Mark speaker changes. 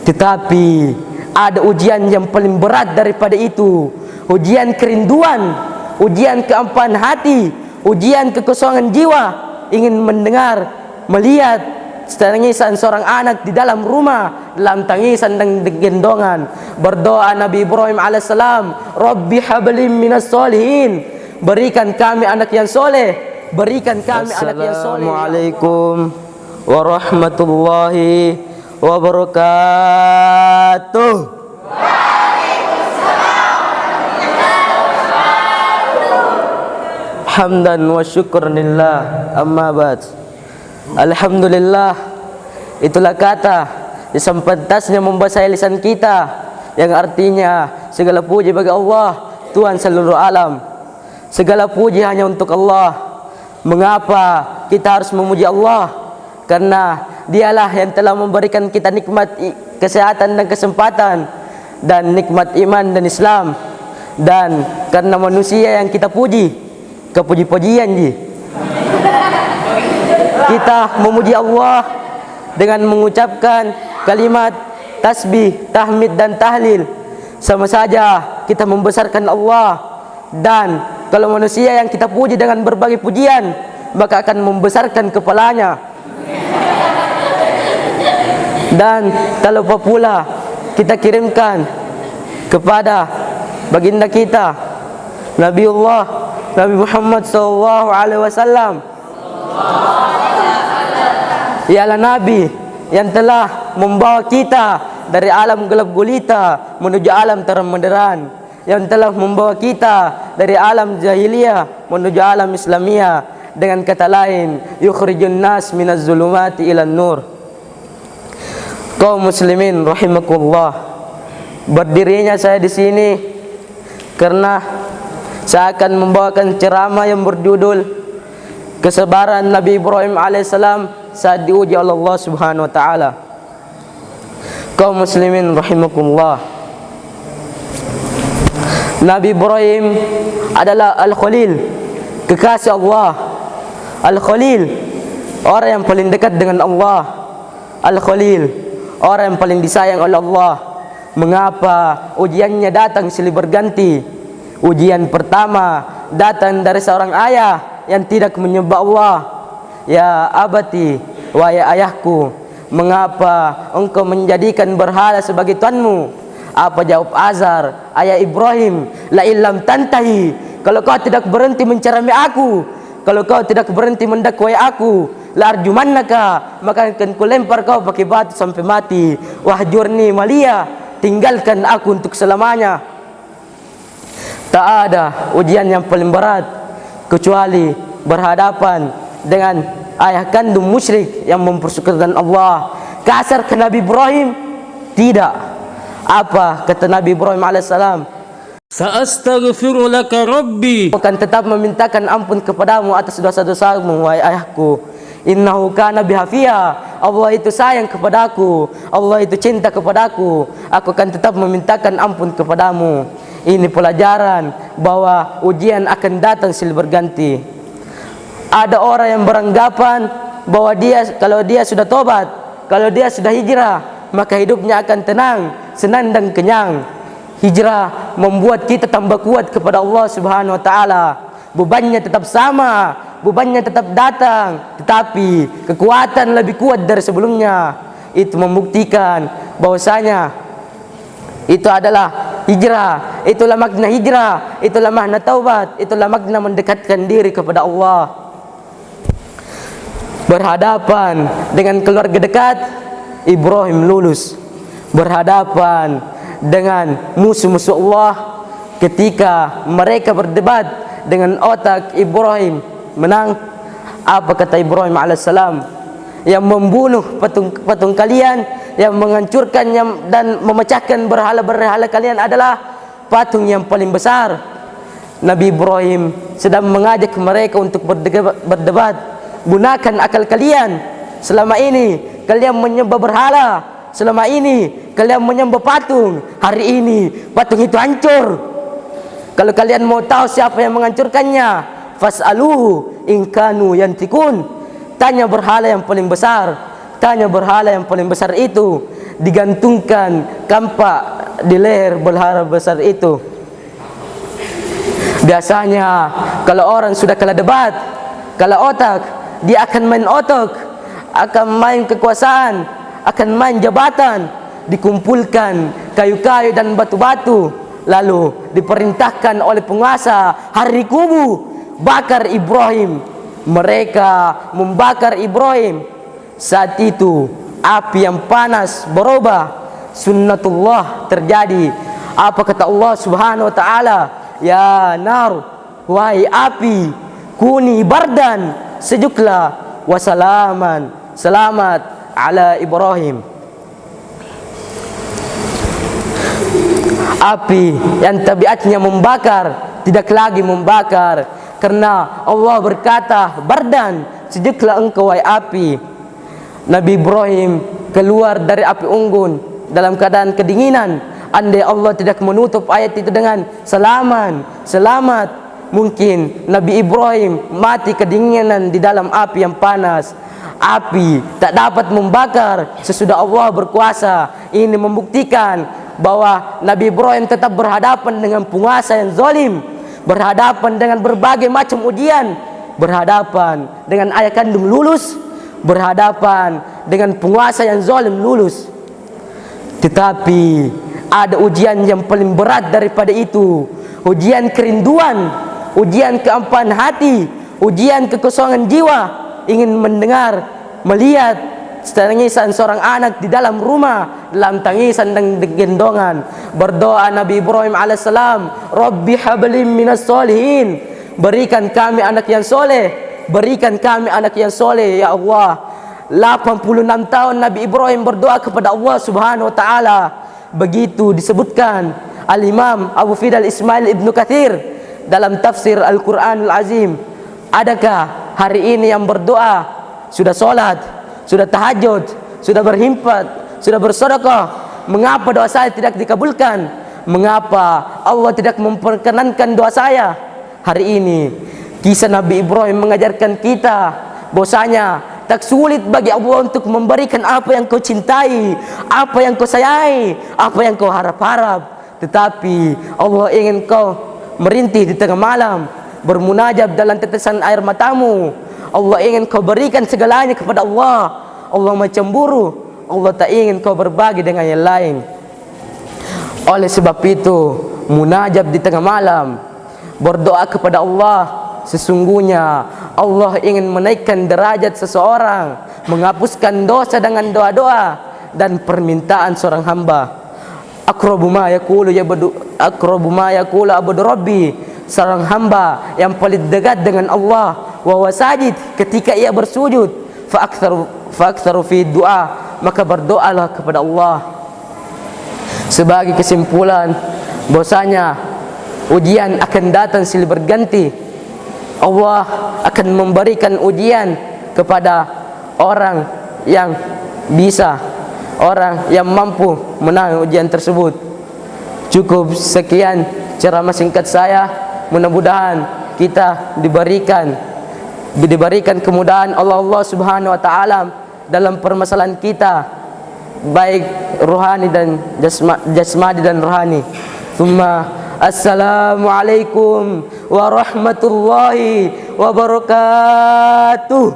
Speaker 1: Tetapi ada ujian yang paling berat daripada itu, ujian kerinduan, ujian keampaan hati, ujian kekosongan jiwa, ingin mendengar, melihat tangisan seorang anak di dalam rumah, dalam tangisan dan gendongan. Berdoa Nabi Ibrahim alaihissalam, Rabbi hablim minas solihin, berikan kami anak yang soleh, berikan kami anak yang soleh. Assalamualaikum warahmatullahi wabarakatuh. Hamdan wa syukran lillah, amma ba'd. Alhamdulillah, itulah kata yang sepantasnya membasahi lisan kita, yang artinya segala puji bagi Allah, Tuhan seluruh alam. Segala puji hanya untuk Allah. Mengapa kita harus memuji Allah? Karena Dialah yang telah memberikan kita nikmat kesehatan dan kesempatan, dan nikmat iman dan Islam. Dan karena manusia yang kita puji, kepuji-pujian ji, kita memuji Allah dengan mengucapkan kalimat tasbih, tahmid dan tahlil. Sama saja kita membesarkan Allah. Dan kalau manusia yang kita puji dengan berbagai pujian, maka akan membesarkan kepalanya. Dan kalau pula kita kirimkan kepada baginda kita Nabiullah Nabi Muhammad SAW, ialah Nabi yang telah membawa kita dari alam gelap gulita menuju alam terang benderang, yang telah membawa kita dari alam jahiliyah menuju alam Islamiyah. Dengan kata lain, yukhrijun nas minaz zulumati ilan nur. Kaum muslimin rahimakumullah, berdirinya saya di sini karena saya akan membawakan ceramah yang berjudul kesabaran Nabi Ibrahim alaihissalam saat diuji oleh Allah Subhanahu wa taala. Kaum muslimin rahimakumullah, Nabi Ibrahim adalah Al-Khalil, kekasih Allah. Al-Khalil, orang yang paling dekat dengan Allah. Al-Khalil, orang yang paling disayang oleh Allah. Mengapa ujiannya datang silih berganti? Ujian pertama datang dari seorang ayah yang tidak menyembah Allah. Ya abati, wahai ayahku, mengapa engkau menjadikan berhala sebagai Tuhanmu? Apa jawab Azar, ayah Ibrahim? La illam tantahi, kalau kau tidak berhenti mencerami aku, kalau kau tidak berhenti mendakwai aku, la arjumannaka, maka akan kulempar kau pakai batu sampai mati. Wahjurni malia, tinggalkan aku untuk selamanya. Tak ada ujian yang paling berat kecuali berhadapan dengan ayah kandung musyrik yang mempersekutukan Allah. Kasar ke Nabi Ibrahim? Tidak. Apa kata Nabi Ibrahim alaihissalam?
Speaker 2: Sa'astaghfiru laka rabbi,
Speaker 1: akan tetap memintakan ampun kepadamu atas dosa-dosamu, wahai ayahku. Innahu kana bihafia, Allah itu sayang kepadaku, Allah itu cinta kepadaku, aku akan tetap memintakan ampun kepadamu. Ini pelajaran bahwa ujian akan datang silih berganti. Ada orang yang beranggapan bahwa kalau dia sudah tobat, kalau dia sudah hijrah, maka hidupnya akan tenang, senang dan kenyang. Hijrah membuat kita tambah kuat kepada Allah Subhanahu wa taala. Bebannya tetap sama, bebannya tetap datang, tetapi kekuatan lebih kuat dari sebelumnya. Itu membuktikan bahwasanya itu adalah hijrah, itulah makna hijrah, itulah makna taubat, itulah makna mendekatkan diri kepada Allah. Berhadapan dengan keluarga dekat, Ibrahim lulus. Berhadapan dengan musuh-musuh Allah, ketika mereka berdebat dengan otak Ibrahim menang. Apa kata Ibrahim alaihissalam? Yang membunuh patung kalian, yang menghancurkan dan memecahkan berhala-berhala kalian adalah patung yang paling besar. Nabi Ibrahim sedang mengajak mereka untuk berdebat. Gunakan akal kalian. Selama ini kalian menyembah berhala, selama ini kalian menyembah patung. Hari ini patung itu hancur. Kalau kalian mau tahu siapa yang menghancurkannya, fas'aluhu in kanu yantikun. Tanya berhala yang paling besar, tanya berhala yang paling besar itu. digantungkan kampak di leher berhala besar itu. Biasanya kalau orang sudah kalah debat, kalah otak, dia akan main otak, akan main kekuasaan, akan main jabatan, dikumpulkan kayu-kayu dan batu-batu, lalu diperintahkan oleh penguasa hari kubu, bakar Ibrahim. Mereka membakar Ibrahim. Saat itu api yang panas berubah, sunnatullah terjadi. Apa kata Allah Subhanahu wa taala? Ya nar, wahai api, kuni bardan, sejuklah, wasalaman, selamat ala Ibrahim. Api yang tabiatnya membakar tidak lagi membakar, karena Allah berkata, bardan, sejuklah engkau wahai api. Nabi Ibrahim keluar dari api unggun dalam keadaan kedinginan. Andai Allah tidak menutup ayat itu dengan selamat, mungkin Nabi Ibrahim mati kedinginan di dalam api yang panas. Api tak dapat membakar sesudah Allah berkuasa. Ini membuktikan bahwa Nabi Ibrahim tetap berhadapan dengan penguasa yang zalim, berhadapan dengan berbagai macam ujian, berhadapan dengan ayah kandung lulus, berhadapan dengan penguasa yang zalim lulus. Tetapi ada ujian yang paling berat daripada itu, ujian kerinduan, ujian keampahan hati, ujian kekosongan jiwa, ingin mendengar, melihat tangisan seorang anak di dalam rumah, dalam tangisan dan gendongan. Berdoa Nabi Ibrahim alaihissalam, Rabbi hablim minas solihin, berikan kami anak yang soleh, berikan kami anak yang soleh ya Allah. 86 tahun Nabi Ibrahim berdoa kepada Allah Subhanahu wa taala. Begitu disebutkan Al-Imam Abu Fidal Ismail Ibnu Katsir dalam tafsir Al-Quranul Azim. Adakah hari ini yang berdoa, sudah sholat, sudah tahajud, sudah berhimpat, sudah bersedekah, mengapa doa saya tidak dikabulkan? Mengapa Allah tidak memperkenankan doa saya? Hari ini kisah Nabi Ibrahim mengajarkan kita bahwasanya tak sulit bagi Allah untuk memberikan apa yang kau cintai, apa yang kau sayangi, apa yang kau harap-harap. Tetapi Allah ingin kau merintih di tengah malam, bermunajat dalam tetesan air matamu. Allah ingin kau berikan segalanya kepada Allah. Allah mencemburu, Allah tak ingin kau berbagi dengan yang lain. Oleh sebab itu, munajat di tengah malam, berdoa kepada Allah. Sesungguhnya Allah ingin menaikkan derajat seseorang, menghapuskan dosa dengan doa-doa dan permintaan seorang hamba. Aqrabu ma yaqulu abdu rabbi, seorang hamba yang paling dekat dengan Allah, wa wasajid, ketika ia bersujud, fa aktsaru fi du'a, maka berdoalah kepada Allah. Sebagai kesimpulan, bahwasanya ujian akan datang silih berganti. Allah akan memberikan ujian kepada orang yang bisa, orang yang mampu menang ujian tersebut. Cukup sekian ceramah singkat saya. Mudah-mudahan kita diberikan kemudahan Allah Subhanahu wa taala dalam permasalahan kita, baik rohani dan jasmani dan rohani. Assalamualaikum warahmatullahi wabarakatuh.